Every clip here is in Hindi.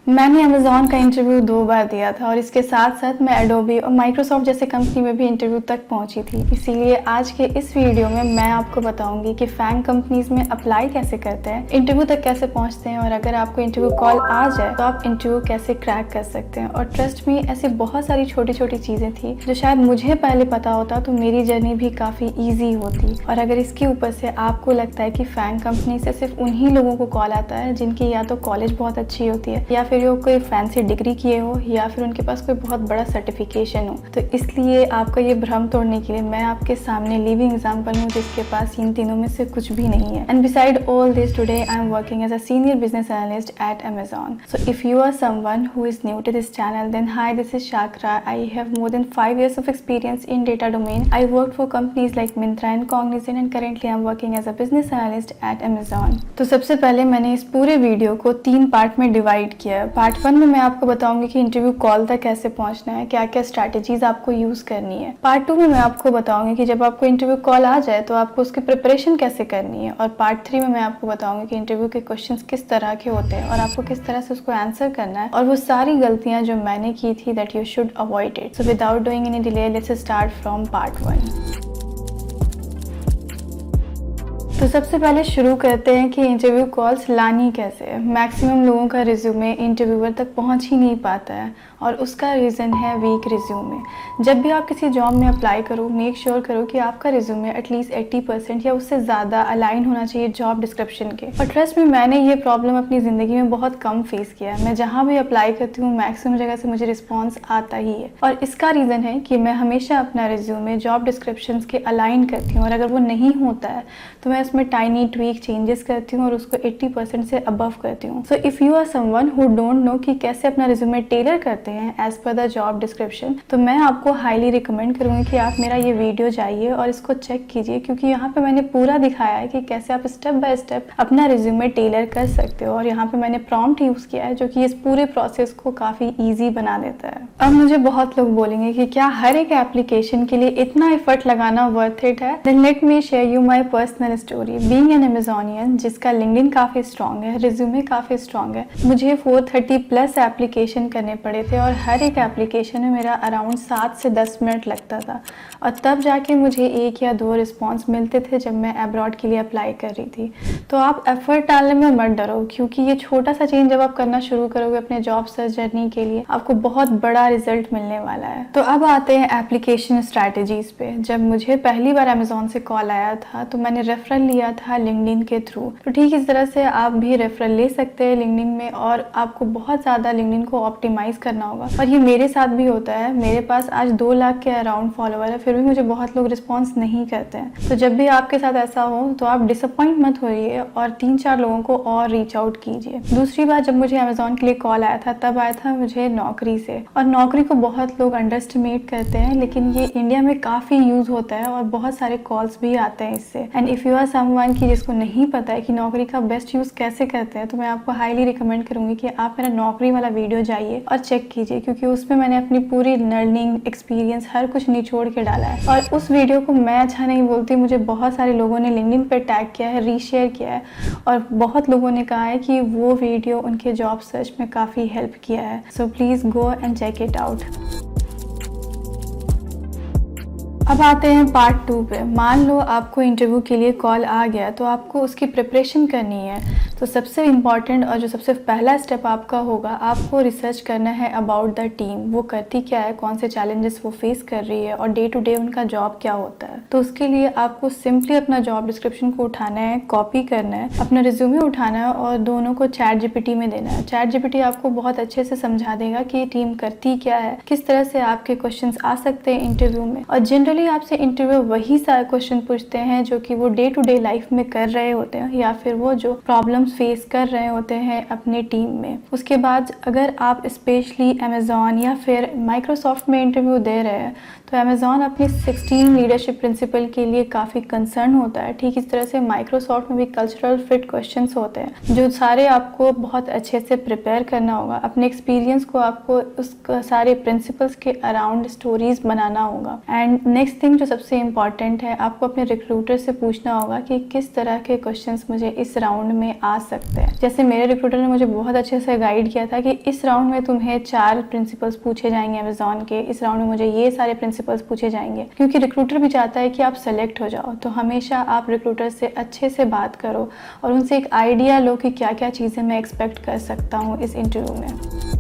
मैंने अमेज़न का इंटरव्यू 2 बार दिया था और इसके साथ-साथ मैं एडोबी और माइक्रोसॉफ्ट जैसे कंपनी में भी इंटरव्यू तक पहुंची थी। इसीलिए आज के इस वीडियो में मैं आपको बताऊंगी कि फैंग कंपनीज़ में अप्लाई कैसे करते हैं, इंटरव्यू तक कैसे पहुंचते हैं और अगर आपको इंटरव्यू कॉल आ जाए तो आप इंटरव्यू कैसे क्रैक कर सकते हैं। और ट्रस्ट मी, ऐसी बहुत सारी छोटी-छोटी चीज़ें थी जो शायद मुझे पहले पता होता तो मेरी जर्नी भी काफ़ी ईजी होती। और अगर इसके ऊपर से आपको लगता है कि फैंग कंपनी से सिर्फ उन्हीं लोगों को कॉल आता है जिनकी या तो कॉलेज बहुत अच्छी होती है या फिर वो कोई फैंसी डिग्री किए हो या फिर उनके पास कोई बहुत बड़ा सर्टिफिकेशन हो, तो इसलिए आपका ये भ्रम तोड़ने के लिए मैं आपके सामने लिविंग एग्जांपल हूँ जिसके पास इन तीनों में से कुछ भी नहीं है। And beside all this, today I am working as a senior business analyst at Amazon. So if you are someone who is new to this channel, then hi, this is Shakra. I have more than 5 years of experience in data domain. I worked for companies like Myntra and Cognizant, and currently I am working as a business analyst at Amazon. तो सबसे पहले मैंने इस पूरे वीडियो को 3 पार्ट में डिवाइड किया है। पार्ट 1 में मैं आपको बताऊंगी कि इंटरव्यू कॉल तक कैसे पहुंचना है, क्या क्या स्ट्रैटेजीज आपको यूज करनी है। पार्ट 2 में मैं आपको बताऊंगी कि जब आपको इंटरव्यू कॉल आ जाए तो आपको उसकी प्रिपरेशन कैसे करनी है। और पार्ट 3 में मैं आपको बताऊंगी कि इंटरव्यू के क्वेश्चंस किस तरह के होते हैं और आपको किस तरह से उसको आंसर करना है और वो सारी गलतियां जो मैंने की थी that you should avoid it. So without doing any delay, let's start from part 1। तो सबसे पहले शुरू करते हैं कि इंटरव्यू कॉल्स लानी कैसे है। मैक्सिमम लोगों का रिज्यूमे इंटरव्यूअर तक पहुंच ही नहीं पाता है और उसका रीज़न है वीक रिज्यूमे। जब भी आप किसी जॉब में अप्लाई करो, मेक श्योर करो कि आपका रिज्यूमे एटलीस्ट 80% या उससे ज़्यादा अलाइन होना चाहिए जॉब डिस्क्रिप्शन के। और ट्रस्ट में, मैंने ये प्रॉब्लम अपनी ज़िंदगी में बहुत कम फेस किया है। मैं जहाँ भी अप्लाई करती हूँ मैक्सिमम जगह से मुझे रिस्पॉन्स आता ही है और इसका रीज़न है कि मैं हमेशा अपना रिज्यूमे जॉब डिस्क्रिप्शन के अलाइन करती हूँ और अगर वो नहीं होता है तो मैं उसमें टाइनी ट्वीक चेंजेस करती हूँ और उसको 80% से अबव करती हूँ। So if you are someone who don't know कि कैसे अपना रिज्यूमे टेलर करते हैं as per the job description, तो मैं आपको हाईली रिकमेंड करूँगी कि आप मेरा ये वीडियो जाइए और इसको चेक कीजिए, क्योंकि यहाँ पे मैंने पूरा दिखाया है कि कैसे आप स्टेप बाय स्टेप अपना रिज्यूमे टेलर कर सकते हो। और यहाँ पे मैंने प्रॉम्प्ट यूज़ किया है जो कि इस पूरे प्रोसेस को काफ़ी ईजी बना देता है। अब मुझे बहुत लोग बोलेंगे कि क्या हर एक एप्लीकेशन के लिए इतना एफर्ट लगाना वर्थ इट है? Then let me share you my personal story. Being an Amazonian जिसका लिंक्डइन काफ़ी स्ट्रॉन्ग है, रिज्यूमे काफ़ी स्ट्रॉन्ग है, मुझे 430+ एप्लीकेशन करने पड़े थे और हर एक एप्लीकेशन में मेरा अराउंड 7 से 10 मिनट लगता था और तब जाके मुझे 1 या 2 रिस्पॉन्स मिलते थे जब मैं अब्रॉड के लिए अप्लाई कर रही थी। तो आप एफर्ट डालने में मत डरो, क्योंकि ये छोटा सा चेंज जब आप करना शुरू करोगे अपने जॉब सर्च जर्नी के लिए, आपको बहुत बड़ा रिजल्ट मिलने वाला है। तो अब आते हैं एप्लीकेशन स्ट्रैटेजीज पे। जब मुझे पहली बार अमेज़न से कॉल आया था तो मैंने रेफरल लिया था लिंक्डइन के थ्रू। तो ठीक इस तरह से आप भी रेफरल ले सकते हैं लिंक्डइन में और आपको बहुत ज़्यादा लिंक्डइन को ऑप्टिमाइज करना होगा। और ये मेरे साथ भी होता है। मेरे पास आज 2 लाख के अराउंड फॉलोवर है, फिर भी मुझे बहुत लोग रिस्पॉन्स नहीं करते हैं। तो जब भी आपके साथ ऐसा हो तो आप डिसअपॉइंट मत होइए और 3-4 लोगों को और रीच आउट कीजिए। दूसरी बार जब मुझे अमेज़न के लिए कॉल आया था तब आया था मुझे नौकरी से, और नौकरी को बहुत लोग अंडर एस्टिमेट करते हैं, लेकिन ये इंडिया में काफ़ी यूज़ होता है और बहुत सारे कॉल्स भी आते हैं इससे। And if you are someone की जिसको नहीं पता है कि नौकरी का बेस्ट यूज़ कैसे करते हैं, तो मैं आपको हाईली रिकमेंड करूँगी कि आप मेरा नौकरी वाला वीडियो जाइए और चेक कीजिए, क्योंकि उसमें मैंने अपनी पूरी लर्निंग एक्सपीरियंस हर कुछ निचोड़ के डाला है। और उस वीडियो को मैं अच्छा नहीं बोलती, मुझे बहुत सारे लोगों ने लिंक्डइन पर टैग किया है, रीशेयर किया है और बहुत लोगों ने कहा है कि वो वीडियो उनके जॉब सर्च में काफ़ी हेल्प किया है। So please go and check it out. अब आते हैं पार्ट 2 पे। मान लो आपको इंटरव्यू के लिए कॉल आ गया तो आपको उसकी प्रिपरेशन करनी है। तो सबसे इम्पॉर्टेंट और जो सबसे पहला स्टेप आपका होगा, आपको रिसर्च करना है अबाउट द टीम। वो करती क्या है, कौन से चैलेंजेस वो फेस कर रही है और डे टू डे उनका जॉब क्या होता है। तो उसके लिए आपको सिंपली अपना जॉब डिस्क्रिप्शन को उठाना है, कॉपी करना है, अपना रिज्यूमे उठाना है और दोनों को चैट जीपीटी में देना है। चैट जीपीटी आपको बहुत अच्छे से समझा देगा कि टीम करती क्या है, किस तरह से आपके क्वेश्चंस आ सकते हैं इंटरव्यू में। और जनरली आपसे इंटरव्यू वही सारे क्वेश्चन पूछते हैं जो कि वो डे टू डे लाइफ में कर रहे होते हैं या फिर वो जो प्रॉब्लम्स फेस कर रहे होते हैं अपने टीम में। उसके बाद अगर आप स्पेशली अमेज़न या फिर माइक्रोसॉफ्ट में इंटरव्यू दे रहे हैं तो अमेज़न अपनी 16 लीडरशिप प्रिंसिपल के लिए काफ़ी कंसर्न होता है। ठीक इस तरह से माइक्रोसॉफ्ट में भी कल्चरल फिट क्वेश्चंस होते हैं जो सारे आपको बहुत अच्छे से प्रिपेयर करना होगा। अपने एक्सपीरियंस को आपको उस सारे प्रिंसिपल्स के अराउंड स्टोरीज बनाना होगा। एंड नेक्स्ट थिंग जो सबसे इम्पॉर्टेंट है, आपको अपने रिक्रूटर से पूछना होगा कि किस तरह के क्वेश्चंस मुझे इस राउंड में आ आ सकते हैं। जैसे मेरे रिक्रूटर ने मुझे बहुत अच्छे से गाइड किया था कि इस राउंड में तुम्हें 4 प्रिंसिपल्स पूछे जाएंगे अमेज़ॉन के, इस राउंड में मुझे ये सारे प्रिंसिपल्स पूछे जाएंगे, क्योंकि रिक्रूटर भी चाहता है कि आप सेलेक्ट हो जाओ। तो हमेशा आप रिक्रूटर से अच्छे से बात करो और उनसे एक आइडिया लो कि क्या क्या चीज़ें मैं एक्सपेक्ट कर सकता हूँ इस इंटरव्यू में।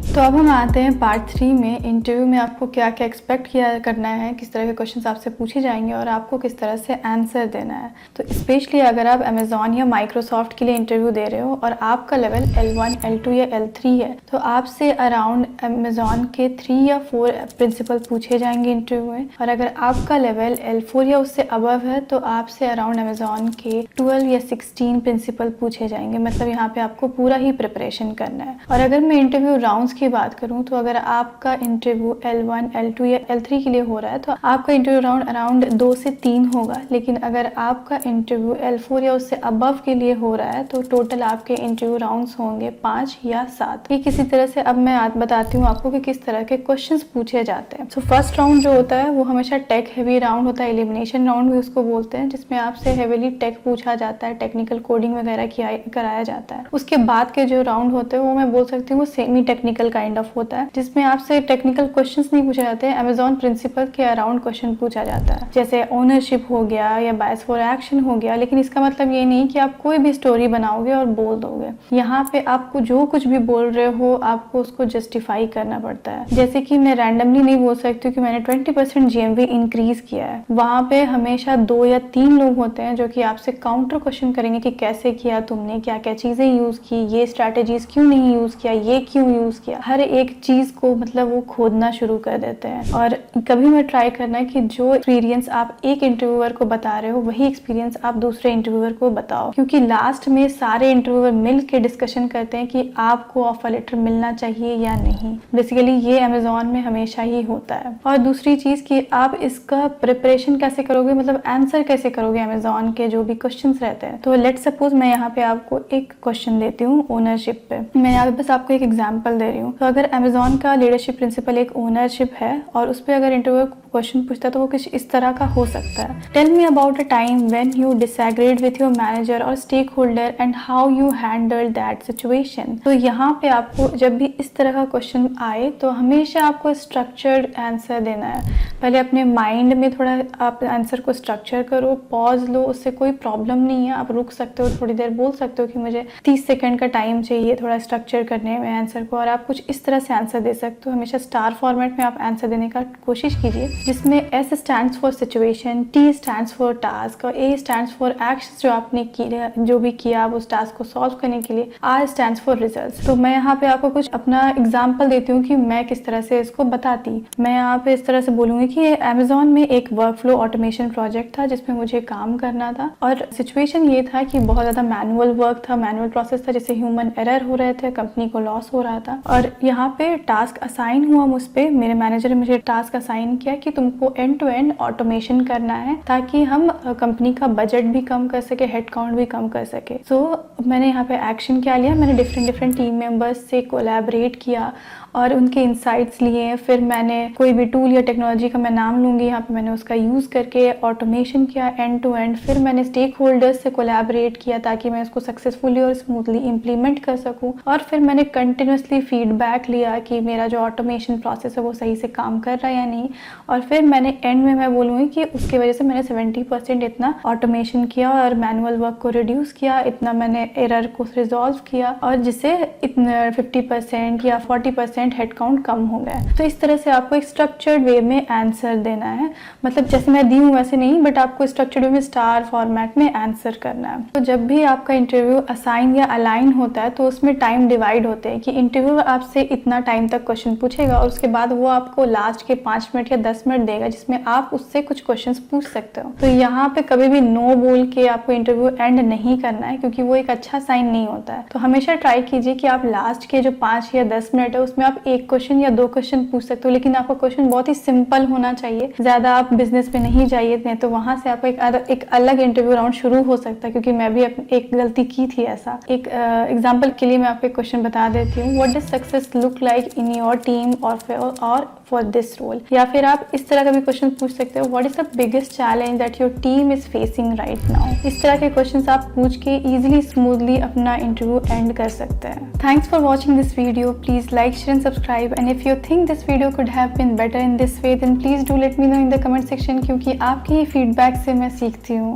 तो अब हम आते हैं पार्ट 3 में। इंटरव्यू में आपको क्या क्या एक्सपेक्ट किया करना है, किस तरह के क्वेश्चंस आपसे पूछे जाएंगे और आपको किस तरह से आंसर देना है। तो स्पेशली अगर आप अमेज़ॉन या माइक्रोसॉफ्ट के लिए इंटरव्यू दे रहे हो और आपका लेवल L1, L2 या L3 है, तो आपसे अराउंड अमेज़ॉन के 3 या 4 प्रिंसिपल पूछे जाएंगे इंटरव्यू में। और अगर आपका लेवल L4 या उससे अबव है तो आपसे अराउंड अमेज़ॉन के 12 या 16 प्रिंसिपल पूछे जाएंगे। मतलब यहाँ पे आपको पूरा ही प्रिपरेशन करना है। और अगर मैं इंटरव्यू राउंड्स की बात करूं तो अगर आपका इंटरव्यू L1, L2 या L3 के लिए हो रहा है तो आपका इंटरव्यू राउंड अराउंड 2 से 3 होगा। लेकिन अगर आपका इंटरव्यू L4 या उससे अबव के लिए हो रहा है तो टोटल आपके इंटरव्यू राउंड्स होंगे 5 या 7। ये किसी तरह से अब मैं बताती हूँ आपको कि किस तरह के क्वेश्चंस पूछे जाते हैं। सो फर्स्ट राउंड जो होता है वो हमेशा टेक हेवी राउंड होता है, एलिमिनेशन राउंड भी उसको बोलते हैं, जिसमें आपसे हेवीली टेक पूछा जाता है, टेक्निकल कोडिंग वगैरह कराया जाता है। उसके बाद के जो राउंड होते हैं वो मैं बोल सकती हूँ वो सेमी टेक्निकल काइंड ऑफ होता है, जिसमें आपसे टेक्निकल क्वेश्चंस नहीं पूछे जाते हैं, अमेज़ॉन प्रिंसिपल के अराउंड क्वेश्चन पूछा जाता है, जैसे ओनरशिप हो गया या बायस फॉर एक्शन हो गया। लेकिन इसका मतलब ये नहीं कि आप कोई भी स्टोरी बनाओगे और बोल दोगे। यहाँ पे आपको जो कुछ भी बोल रहे हो आपको उसको जस्टिफाई करना पड़ता है। जैसे कि मैं रैंडमली नहीं बोल सकती हूँ कि मैंने 20% GMV इंक्रीज किया है। वहां पे हमेशा 2 या 3 लोग होते हैं जो कि आपसे काउंटर क्वेश्चन करेंगे कि कैसे किया तुमने, क्या क्या चीजें यूज की, ये स्ट्रैटेजीज क्यों नहीं यूज किया, ये क्यों यूज किया। हर एक चीज को मतलब वो खोदना शुरू कर देते हैं। और कभी मैं ट्राई करना है कि जो एक्सपीरियंस आप एक इंटरव्यूअर को बता रहे हो वही एक्सपीरियंस आप दूसरे इंटरव्यूअर को बताओ, क्योंकि लास्ट में सारे इंटरव्यूअर मिल के डिस्कशन करते हैं कि आपको ऑफर लेटर मिलना चाहिए या नहीं। बेसिकली ये अमेज़ॉन में हमेशा ही होता है। और दूसरी चीज कि आप इसका प्रिपरेशन कैसे करोगे, मतलब आंसर कैसे करोगे अमेज़ॉन के जो भी क्वेश्चन रहते हैं। तो लेट्स सपोज मैं यहाँ पे आपको एक क्वेश्चन देती हूँ ओनरशिप पे। मैं यहाँ पे बस आपको एक एग्जाम्पल दे रही हूँ। तो अगर अमेज़ॉन का लीडरशिप प्रिंसिपल एक ओनरशिप है और उस पर अगर इंटरव्यू क्वेश्चन पूछता है तो वो कुछ इस तरह का हो सकता है। Tell me about a time when you disagreed with your manager or stakeholder and how you handle that situation. तो यहाँ पे आपको जब भी इस तरह का क्वेश्चन आए तो हमेशा आपको स्ट्रक्चर्ड आंसर देना है। पहले अपने माइंड में थोड़ा आप आंसर को स्ट्रक्चर करो, पॉज लो, उससे कोई प्रॉब्लम नहीं है। आप रुक सकते हो, थोड़ी देर बोल सकते हो कि मुझे 30 सेकंड का टाइम चाहिए थोड़ा स्ट्रक्चर करने में आंसर को, और आप कुछ इस तरह से आंसर दे सकते हो। हमेशा स्टार फॉर्मेट में आप आंसर देने का कोशिश कीजिए, जिसमें S stands for situation, T stands for task और A स्टैंड्स फॉर एक्शन जो आपने किया, जो भी किया आप उस टास्क को सॉल्व करने के लिए, R स्टैंड्स फॉर रिजल्ट्स। तो मैं यहाँ पे आपको कुछ अपना एग्जांपल देती हूँ कि मैं किस तरह से इसको बताती। मैं यहाँ पे इस तरह से बोलूँगी कि अमेज़ॉन में एक वर्कफ्लो ऑटोमेशन प्रोजेक्ट था जिसमें मुझे काम करना था, और सिचुएशन ये था कि बहुत ज़्यादा मैनुअल वर्क था, मैनुअल प्रोसेस था, जैसे ह्यूमन एरर हो रहे थे, कंपनी को लॉस हो रहा था। और यहाँ पे टास्क असाइन हुआ मुझ पे, मेरे मैनेजर ने मुझे टास्क असाइन किया कि तुमको एंड टू एंड ऑटोमेशन करना है ताकि हम कंपनी का बजट भी कम कर सके, हेड काउंट भी कम कर सके। सो मैंने यहाँ पे एक्शन क्या लिया, मैंने डिफरेंट टीम मेंबर्स से कोलैबोरेट किया और उनके इंसाइट्स लिए। फिर मैंने कोई भी टूल या टेक्नोलॉजी का मैं नाम लूंगी यहाँ पे, मैंने उसका यूज़ करके ऑटोमेशन किया एंड टू एंड। फिर मैंने स्टेक होल्डर्स से कोलैबोरेट किया ताकि मैं उसको सक्सेसफुली और स्मूथली इम्प्लीमेंट कर सकूँ। और फिर मैंने कंटिन्यूसली फीडबैक लिया कि मेरा जो ऑटोमेशन प्रोसेस है वो सही से काम कर रहा है या नहीं। और फिर मैंने एंड में मैं बोलूँगी कि उसकी वजह से मैंने 70% इतना ऑटोमेशन किया और मैनुअल वर्क को रिड्यूस किया, इतना मैंने एरर को रिजॉल्व किया, और जिससे इतना 50% या 40% हेड काउंट कम हो गया। तो इस तरह से आपको एक स्ट्रक्चर्ड वे में आंसर देना है, मतलब जैसे मैं दी हूँ वैसे नहीं, बट आपको स्ट्रक्चर्ड वे में स्टार फॉर्मेट में आंसर करना है। तो जब भी आपका इंटरव्यू असाइन या अलाइन होता है तो उसमें टाइम डिवाइड होते हैं कि इंटरव्यू आपसे इतना टाइम तक क्वेश्चन पूछेगा और उसके बाद वो आपको लास्ट के 5 मिनट या 10 मिनट देगा जिसमें आप उससे कुछ क्वेश्चन पूछ सकते हो। तो यहाँ पे कभी भी नो बोल के आपको इंटरव्यू एंड नहीं करना है, क्योंकि वो एक अच्छा साइन नहीं होता है। तो हमेशा ट्राई कीजिए कि आप लास्ट के जो 5 या 10 मिनट है उसमें आप एक क्वेश्चन या 2 क्वेश्चन पूछ सकते हो, लेकिन आपका क्वेश्चन बहुत ही सिंपल होना चाहिए। ज्यादा आप बिजनेस में नहीं जाइए, नहीं तो वहां से आपका एक अलग इंटरव्यू राउंड शुरू हो सकता है, क्योंकि मैं भी एक गलती की थी ऐसा। एक एग्जांपल के लिए मैं आपको एक क्वेश्चन बता देती हूँ। What does success look like in your team और फॉर दिस रोल। या फिर आप इस तरह का भी क्वेश्चन पूछ सकते हो, what is the biggest challenge that your team is facing right now. इस तरह के क्वेश्चन आप पूछ के इजीली स्मूथली अपना इंटरव्यू एंड कर सकते हैं। Thanks for watching this video. Please like, share and subscribe, and if you think this video could have been better in this way then please do let me know in the comment section, क्योंकि आपके ही फीडबैक से मैं सीखती हूँ।